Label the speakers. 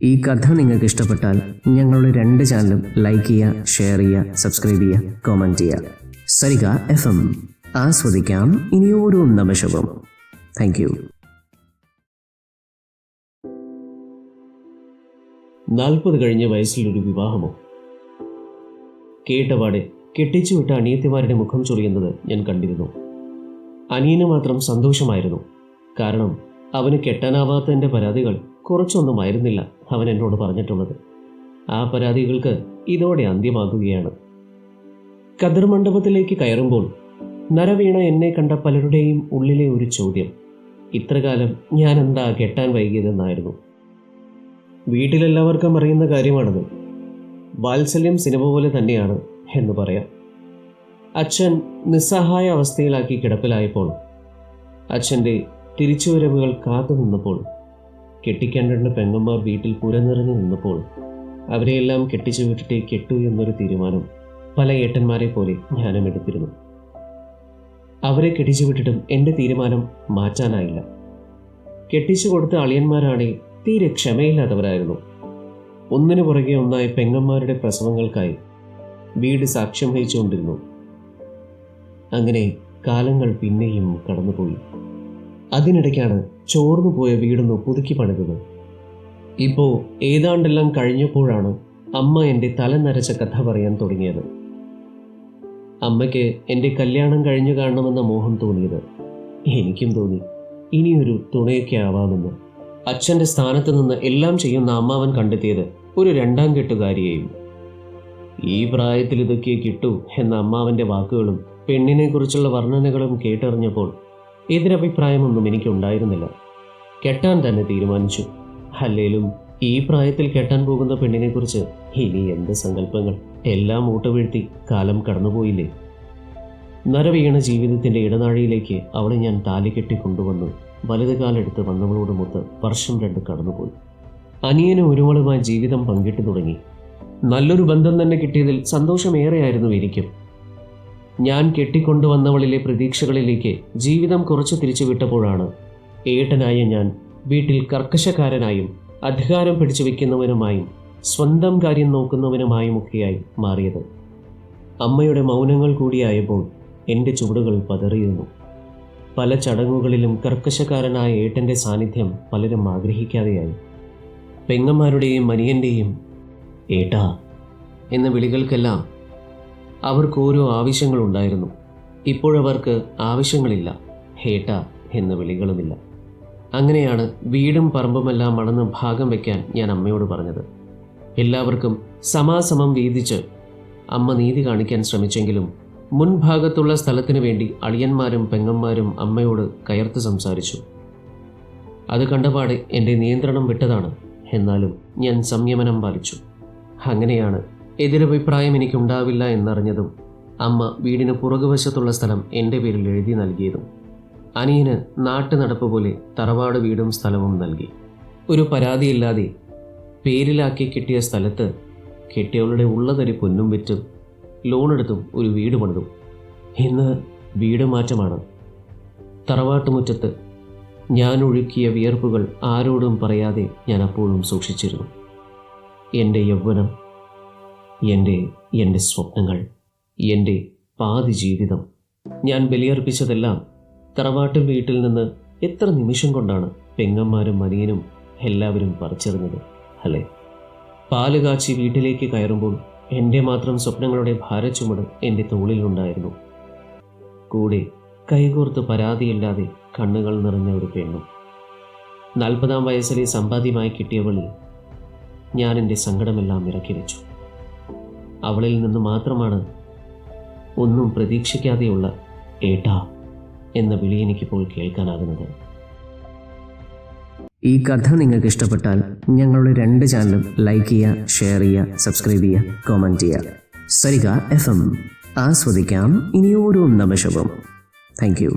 Speaker 1: ഈ കഥ നിങ്ങൾക്ക് ഇഷ്ടപ്പെട്ടാൽ ഞങ്ങളുടെ 2 ചാനലും ലൈക്ക് ചെയ്യുക, ഷെയർ ചെയ്യുക, സബ്സ്ക്രൈബ് ചെയ്യുക, കമൻറ്റ് ചെയ്യുക. സരിക FM, ആസ്വദിക്കാം ഇനിയോരോ നിമിഷവും. Thank you.
Speaker 2: 40 കഴിഞ്ഞ വയസ്സിലൊരു വിവാഹമോ? കേട്ടപാടെ കെട്ടിച്ചുവിട്ട അനിയത്തിമാരുടെ മുഖം ചൊറിയുന്നത് ഞാൻ കണ്ടിരുന്നു. അനിയന് മാത്രം സന്തോഷമായിരുന്നു. കാരണം അവന് കെട്ടാനാവാത്തതിൻ്റെ പരാതികൾ കുറച്ചൊന്നുമായിരുന്നില്ല അവൻ എന്നോട് പറഞ്ഞിട്ടുള്ളത്. ആ പരാതികൾക്ക് ഇതോടെ അന്ത്യമാകുകയാണ്. ഖദർ മണ്ഡപത്തിലേക്ക് കയറുമ്പോൾ നരവീണ എന്നെ കണ്ട പലരുടെയും ഉള്ളിലെ ഒരു ചോദ്യം, ഇത്രകാലം ഞാൻ എന്താ കെട്ടാൻ വൈകിയതെന്നായിരുന്നു. വീട്ടിലെല്ലാവർക്കും അറിയുന്ന കാര്യമാണത്. വാത്സല്യം സിനിമ പോലെ തന്നെയാണ് എന്ന് പറയാം. അച്ഛൻ നിസ്സഹായ അവസ്ഥയിലാക്കി കിടപ്പിലായപ്പോൾ, അച്ഛൻ്റെ തിരിച്ചുവരവുകൾ കാത്തു നിന്നപ്പോൾ, കെട്ടിക്കേണ്ട പെങ്ങന്മാർ വീട്ടിൽ പുരനിറഞ്ഞു നിന്നപ്പോൾ, അവരെയെല്ലാം കെട്ടിച്ചു വിട്ടിട്ടേ കെട്ടു എന്നൊരു തീരുമാനം പല ഏട്ടന്മാരെ പോലെ ഞാനും എടുത്തിരുന്നു. അവരെ കെട്ടിച്ചു വിട്ടിട്ടും എൻ്റെ തീരുമാനം മാറ്റാനായില്ല. കെട്ടിച്ചു കൊടുത്ത അളിയന്മാരാണെ തീരെ ക്ഷമയില്ലാത്തവരായിരുന്നു. ഒന്നിനു പുറകെ ഒന്നായി പെങ്ങന്മാരുടെ പ്രസവങ്ങൾക്കായി വീട് സാക്ഷ്യം വഹിച്ചുകൊണ്ടിരുന്നു. അങ്ങനെ കാലങ്ങൾ പിന്നെയും കടന്നുപോയി. അതിനിടയ്ക്കാണ് ചോർന്നു പോയ വീടൊന്ന് പുതുക്കി പണിതത്. ഇപ്പോൾ ഏതാണ്ടെല്ലാം കഴിഞ്ഞപ്പോഴാണ് അമ്മ എൻ്റെ തല നരച്ച കഥ പറയാൻ തുടങ്ങിയത്. അമ്മയ്ക്ക് എൻ്റെ കല്യാണം കഴിഞ്ഞു കാണണമെന്ന മോഹം തോന്നിയത് എനിക്കും തോന്നി. ഇനിയൊരു തുണയൊക്കെ ആവാമെന്ന്. അച്ഛൻ്റെ സ്ഥാനത്ത് നിന്ന് എല്ലാം ചെയ്യുന്ന അമ്മാവൻ കണ്ടെത്തിയത് ഒരു 2ാം കെട്ടുകാരിയെയും. ഈ പ്രായത്തിൽ ഇതൊക്കെ കിട്ടൂ എന്ന അമ്മാവൻ്റെ വാക്കുകളും പെണ്ണിനെക്കുറിച്ചുള്ള വർണ്ണനകളും കേട്ടറിഞ്ഞപ്പോൾ എതിരഭിപ്രായമൊന്നും എനിക്കുണ്ടായിരുന്നില്ല. കെട്ടാൻ തന്നെ തീരുമാനിച്ചു. അല്ലേലും ഈ പ്രായത്തിൽ കെട്ടാൻ പോകുന്ന പെണ്ണിനെക്കുറിച്ച് ഇനി എന്ത് സങ്കല്പങ്ങൾ. എല്ലാം ഊട്ടവീഴ്ത്തി കാലം കടന്നുപോയില്ലേ. നരവീണ ജീവിതത്തിൻ്റെ ഇടനാഴിയിലേക്ക് അവളെ ഞാൻ താലി കെട്ടി കൊണ്ടുവന്ന് വലത് കാലെടുത്ത് വന്നവളോടുമൊത്ത് വർഷം 2 കടന്നുപോയി. അനിയന് ഒരുവളുമായി ജീവിതം പങ്കിട്ടു തുടങ്ങി. നല്ലൊരു ബന്ധം തന്നെ കിട്ടിയതിൽ സന്തോഷമേറെയായിരുന്നു എനിക്കും. ഞാൻ കെട്ടിക്കൊണ്ടുവന്നവളിലെ പ്രതീക്ഷകളിലേക്ക് ജീവിതം കുറച്ച് തിരിച്ചുവിട്ടപ്പോഴാണ് ഏട്ടനായ ഞാൻ വീട്ടിൽ കർക്കശക്കാരനായും അധികാരം പിടിച്ചു വയ്ക്കുന്നവനുമായും സ്വന്തം കാര്യം നോക്കുന്നവനുമായുമൊക്കെയായി മാറിയത്. അമ്മയുടെ മൗനങ്ങൾ കൂടിയായപ്പോൾ എൻ്റെ ചുവടുകൾ പതറിയിരുന്നു. പല ചടങ്ങുകളിലും കർക്കശക്കാരനായ ഏട്ടൻ്റെ സാന്നിധ്യം പലരും ആഗ്രഹിക്കാതെയായി. പെങ്ങന്മാരുടെയും അനിയൻ്റെയും ഏട്ടാ എന്ന വിളികൾക്കെല്ലാം അവർക്ക് ഓരോ ആവശ്യങ്ങളുണ്ടായിരുന്നു. ഇപ്പോഴവർക്ക് ആവശ്യങ്ങളില്ല, ഹേട്ട എന്ന വിളികളുമില്ല. അങ്ങനെയാണ് വീടും പറമ്പുമെല്ലാം മണന്ന് ഭാഗം വയ്ക്കാൻ ഞാൻ അമ്മയോട് പറഞ്ഞത്. എല്ലാവർക്കും സമാസമം വീതിച്ച് അമ്മ നീതി കാണിക്കാൻ ശ്രമിച്ചെങ്കിലും മുൻഭാഗത്തുള്ള സ്ഥലത്തിനു വേണ്ടി അളിയന്മാരും പെങ്ങന്മാരും അമ്മയോട് കയർത്ത് സംസാരിച്ചു. അത് കണ്ടപാടെ എൻ്റെ നിയന്ത്രണം വിട്ടതാണ്. എന്നാലും ഞാൻ സംയമനം പാലിച്ചു. അങ്ങനെയാണ് എതിരഭിപ്രായം എനിക്കുണ്ടാവില്ല എന്നറിഞ്ഞതും അമ്മ വീടിന് പുറകുവശത്തുള്ള സ്ഥലം എൻ്റെ പേരിൽ എഴുതി നൽകിയതും. അനിയന് നാട്ടു നടപ്പ് പോലെ തറവാട് വീടും സ്ഥലവും നൽകി. ഒരു പരാതിയില്ലാതെ പേരിലാക്കി കിട്ടിയ സ്ഥലത്ത് കെട്ടിയവളുടെ ഉള്ളതരി പൊന്നും വിറ്റും ലോണെടുത്തും ഒരു വീട് പണിതു. ഇന്ന് വീട് മാറ്റമാണ്. തറവാട്ടുമുറ്റത്ത് ഞാൻ ഒഴുക്കിയ വിയർപ്പുകൾ ആരോടും പറയാതെ ഞാൻ അപ്പോഴും സൂക്ഷിച്ചിരുന്നു. എൻ്റെ യൗവനം, എൻ്റെ സ്വപ്നങ്ങൾ, എൻ്റെ പാതി ജീവിതം, ഞാൻ ബലിയർപ്പിച്ചതെല്ലാം തറവാട്ടിൽ വീട്ടിൽ നിന്ന് എത്ര നിമിഷം കൊണ്ടാണ് പെങ്ങന്മാരും അനിയനും എല്ലാവരും പറിച്ചെറിഞ്ഞത് അല്ലേ? പാല് കാച്ചി വീട്ടിലേക്ക് കയറുമ്പോൾ എൻ്റെ മാത്രം സ്വപ്നങ്ങളുടെ ഭാരച്ചുമട് എൻ്റെ തോളിലുണ്ടായിരുന്നു. കൂടെ കൈകോർത്ത് പരാതിയില്ലാതെ കണ്ണുകൾ നിറഞ്ഞ ഒരു പെണ്ണും. 40ാം വയസ്സിലെ സമ്പാദ്യമായി കിട്ടിയവളിൽ ഞാൻ എൻ്റെ സങ്കടമെല്ലാം ഇറക്കി വെച്ചു. അവളിൽ നിന്ന് മാത്രമാണ് ഒന്നും പ്രതീക്ഷിക്കാതെയുള്ള ഏട്ടാ എന്ന വിളി എനിക്കിപ്പോൾ കേൾക്കാനാകുന്നത്.
Speaker 1: ഈ കഥ നിങ്ങൾക്ക് ഇഷ്ടപ്പെട്ടാൽ ഞങ്ങളുടെ 2 ചാനലും ലൈക്ക് ചെയ്യുക, ഷെയർ ചെയ്യുക, സബ്സ്ക്രൈബ് ചെയ്യുക, കമൻറ്റ് ചെയ്യുക. സരിക FM, ആസ്വദിക്കാം ഇനിയോരോ നിമിഷവും. Thank you.